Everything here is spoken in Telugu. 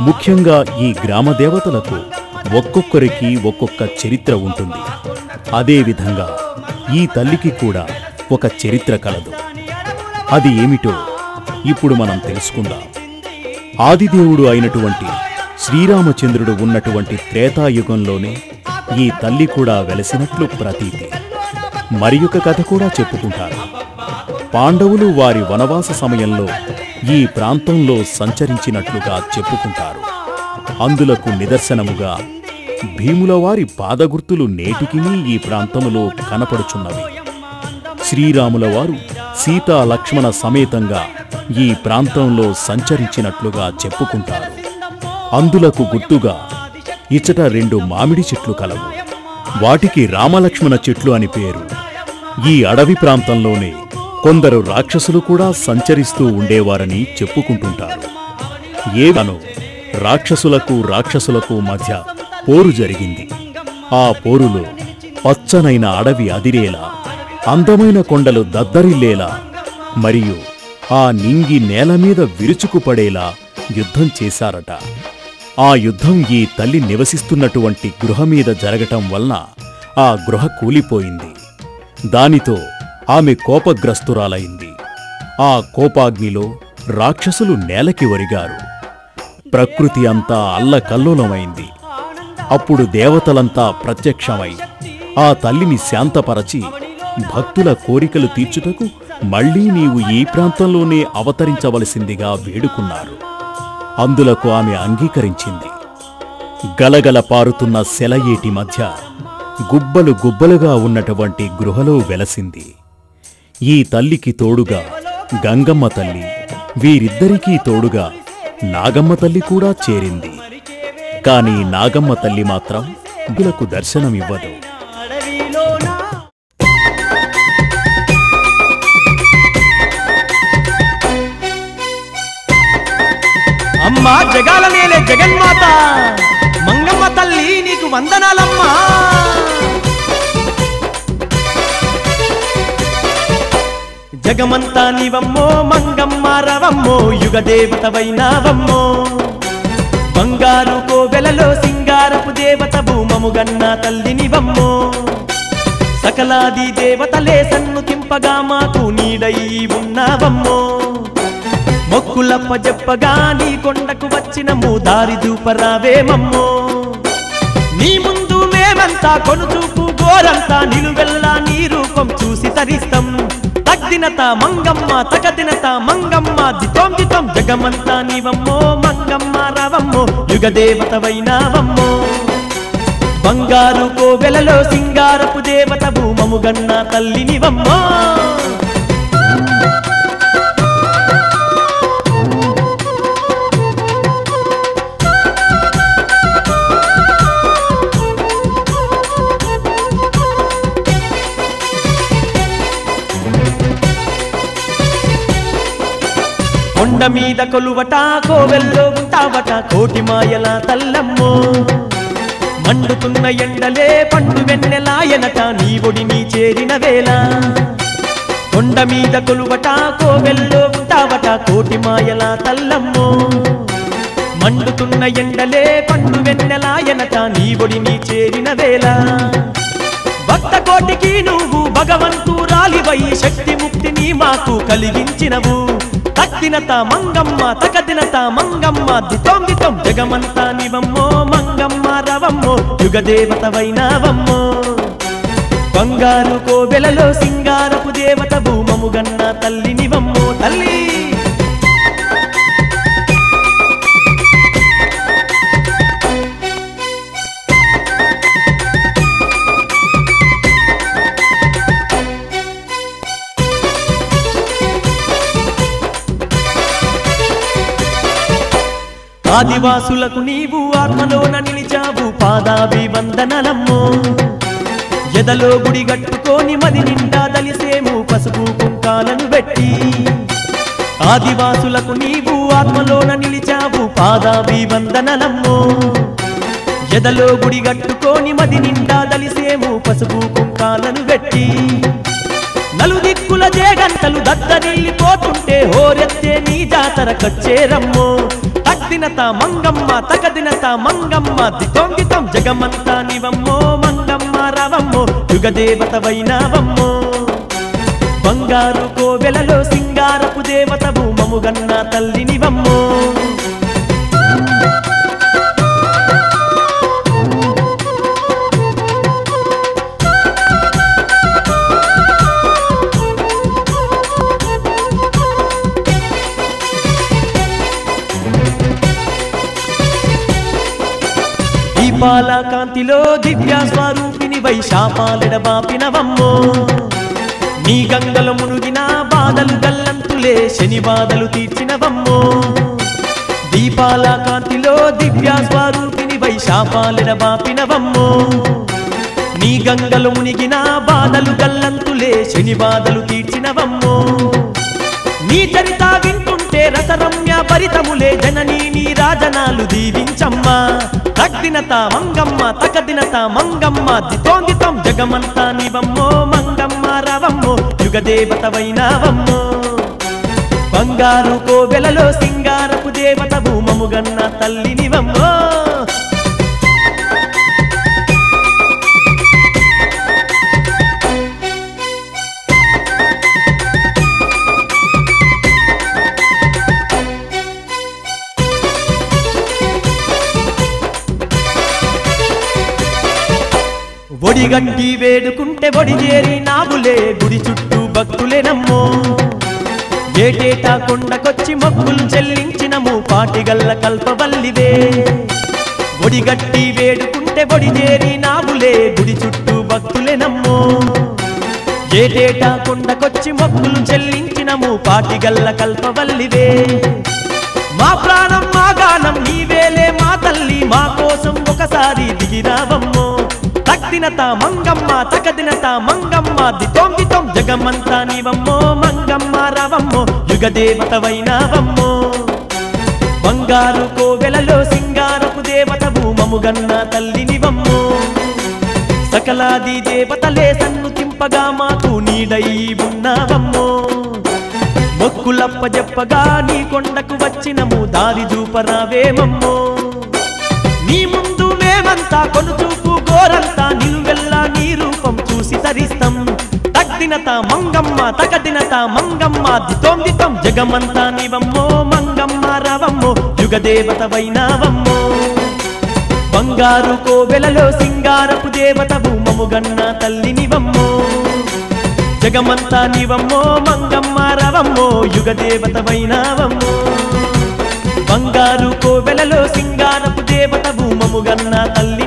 ముఖ్యంగా ఈ గ్రామ దేవతలకు ఒక్కొక్కరికి ఒక్కొక్క చరిత్ర ఉంటుంది. అదేవిధంగా ఈ తల్లికి కూడా ఒక చరిత్ర కలదు. అది ఏమిటో ఇప్పుడు మనం తెలుసుకుందాం. ఆదిదేవుడు అయినటువంటి శ్రీరామచంద్రుడు ఉన్నటువంటి త్రేతాయుగంలోనే ఈ తల్లి కూడా వెలసినట్లు ప్రతీతి. మరి ఒక కథ కూడా చెప్పుకుంటారు. పాండవులు వారి వనవాస సమయంలో ఈ ప్రాంతంలో సంచరించినట్లుగా చెప్పుకుంటారు. అందులకు నిదర్శనముగా భీముల వారి పాదగుర్తులు నేటికినీ ఈ ప్రాంతములో కనపడుచున్నవి. శ్రీరాముల వారు సీతా లక్ష్మణ సమేతంగా ఈ ప్రాంతంలో సంచరించినట్లుగా చెప్పుకుంటారు. అందులకు గుర్తుగా ఇచ్చట 2 మామిడి చెట్లు కలవు. వాటికి రామలక్ష్మణ చెట్లు అని పేరు. ఈ అడవి ప్రాంతంలోనే కొందరు రాక్షసులు కూడా సంచరిస్తూ ఉండేవారని చెప్పుకుంటుంటారు. ఏవనో రాక్షసులకు మధ్య పోరు జరిగింది. ఆ పోరులో పచ్చనైన అడవి అదిరేలా, అందమైన కొండలు దద్దరిల్లేలా, మరియు ఆ నింగి నేల మీద విరుచుకుపడేలా యుద్ధం చేశారట. ఆ యుద్ధం ఈ తల్లి నివసిస్తున్నటువంటి గృహ మీద జరగటం వలన ఆ గృహ కూలిపోయింది. దానితో ఆమె కోపగ్రస్తురాలైంది. ఆ కోపాగ్నిలో రాక్షసులు నేలకి ఒరిగారు. ప్రకృతి అంతా అల్లకల్లోలమైంది. అప్పుడు దేవతలంతా ప్రత్యక్షమై ఆ తల్లిని శాంతపరచి భక్తుల కోరికలు తీర్చుటకు మళ్లీ నీవు ఈ ప్రాంతంలోనే అవతరించవలసిందిగా వేడుకున్నారు. అందులకు ఆమె అంగీకరించింది. గలగల పారుతున్న సెలయేటి మధ్య గుబ్బలు గుబ్బలుగా ఉన్నటువంటి గృహలో వెలసింది. ఈ తల్లికి తోడుగా గంగమ్మ తల్లి, వీరిద్దరికీ తోడుగా నాగమ్మ తల్లి కూడా చేరింది. కాని నాగమ్మ తల్లి మాత్రం భక్తులకు దర్శనమివ్వదు. అమ్మా జగాల నేలే జగన్మాత మంగమ్మ తల్లి నీకు వందనాలమ్మా. జగమంతా నీవమ్మో మంగమ్మ రవమ్మో, యుగ దేవతవైనావమ్మో. బంగారు కోవెలలో సింగారపు దేవత భూమముగన్న తల్లినివమ్మో. సకలాది దేవతలే సన్నుతింపగా మాకు నీడై ఉన్నావమ్మో. మొక్కులప్ప చెప్పగా నీ కొండకు వచ్చినము, దారి చూపరావేమమ్మో. నీ ముందు మేమంతా కొనుచూపు గోరంతా, నిలువెల్లా నీ రూపం చూసి తరిస్తాం. తగ్దినత మంగమ్మ తగదినత మంగమ్మ, దితోం దితోం జగమంతా నీవమ్మో మంగమ్మ రవమ్మో, యుగ దేవతవైనావమ్మో. బంగారు కోవెలలో సింగారపు దేవత భూమముగన్న తల్లినివమ్మో. కొండ మీద కొలువట కోవెల్లో ఉంటావట కోటి మాయల తల్లమ్మో. మండుతున్న ఎండలే పండు వెన్నెలాయనట నీ ఒడిని చేరిన వేళ. కొండ మీద కొలువట కోవెల్లో ఉంటావట కోటి మాయల తల్లమ్మో. మండుతున్న ఎండలే పండు వెన్నెలాయనట నీ ఒడిని చేరిన వేళ. భక్త కోటికి నువ్వు భగవంతురాలివై శక్తి ముక్తిని మాకు కలిగించినవు. తగ్దినత మంగమ్మ తగదినత మంగమ్మ, దితోం దితోం జగమంతా నీవమ్మో మంగమ్మ రవమ్మో, యుగ దేవతవైనావమ్మో. బంగారు కోవెలలో సింగారపు దేవత భూమముగన్న తల్లినివమ్మో తల్లి. ఆదివాసులకు నీవు ఆత్మలోన నిలిచావు, పాదాభివందనలమ్మో. ఎదలో గుడి గట్టుకోని మది నిండా దలిసేము పసుపు కుంకాలను పెట్టి. ఆదివాసులకు నీవు ఆత్మలోన నిలిచావు, పాదాభివందనలమ్మో. ఎదలో గుడి గట్టుకోని మది నిండా దలిసేము పసుపు కుంకాలను పెట్టి. నలుదిక్కుల జేగంటలు దద్దరిల్లిపోతుంటే హోరెత్తే నీ జాతర కచ్చేరమ్మో. తక్దినత మంగమ్మ తకదినత మంగమ్మ దితోంగితం జగమంతా నివమ్మో మంగమ్మ రావమ్మో యుగదేవతవైనావమ్మో బంగారు కోవెలలో సింగారపు దేవతవు మముగన్న తల్లినివమ్మో దీపాల కాంతిలో దివ్య స్వరూపిని వైశాపాలెడబాపినవమ్మో నీ గంగల మునుగిన బాధలు గల్లంతులే శని బాధలు తీర్చినవమ్మో దీపాల కాంతిలో దివ్య స్వరూపిని వైశాపాలెడబాపినవమ్మో నీ గంగల మునిగిన బాధలు గల్లంతులే శని బాధలు తీర్చినవమ్మో నీ చరిత వింటుంటే రసరమ్య భరితములే జననీ నీ రాజనాలు దీవించమ్మా తగ్దినత మంగమ్మ తకదినత మంగమ్మ దితోంగితం జగమంతా నివమ్మో మంగమ్మ రావమ్మో యుగదేవతవైనావమ్మో బంగారు కోవెలలో సింగారపు దేవతవు మముగన్న తల్లినివమ్మో ఒడిగట్టి వేడుకుంటే ఒడిజేరి నావులే గుడి చుట్టూ భక్తులేనమ్మో ఏటేటా కొండకొచ్చి మొక్కులు చెల్లించినము పాటిగల్ల కల్పవల్లివే ఒడిగట్టి వేడుకుంటే ఒడిజేరి నావులే గుడి చుట్టూ భక్తులేనమ్మో ఏటేటా కొండకొచ్చి మొక్కులు చెల్లించినము పాటిగల్ల కల్పవల్లివే మా ప్రాణం మా గానం నీవేలే మా తల్లి మా కోసం ఒకసారి దిగిరావమ్మో తక్దినత మంగమ్మ తకదినత మంగమ్మ దితోంగితం జగమంతా నివమ్మో మంగమ్మ రావమ్మో యుగదేవతవైనావమ్మో బంగారు కోవెలలో సింగారపు దేవతవు మముగన్న తల్లినివమ్మో సకలాది దేవతలే సన్నుతింపగా మాకు నీడై ఉన్నావమ్మో మొక్కులప్ప చెప్పగా నీ కొండకు వచ్చినము దారి చూపరావేమమ్మో నీ ముందు మేమంతా కొనుచూపు గోరంతా నిలువెల్లా నీ రూపం చూసి తరిస్తాం తగ్దినత మంగమ్మ తకదినత మంగమ్మ దితోంగితం జగమంతా నివమ్మో మంగమ్మ రావమ్మో యుగదేవతవైనావమ్మో బంగారు కోవెలలో సింగారపు దేవతవు మముగన్న తల్లినివమ్మో జగమంతా నివమ్మో మంగమ్మ రావమ్మో యుగదేవతవైనావమ్మో బంగారు కోవెలలో సింగారపు దేవతవు మముగన్న తల్లి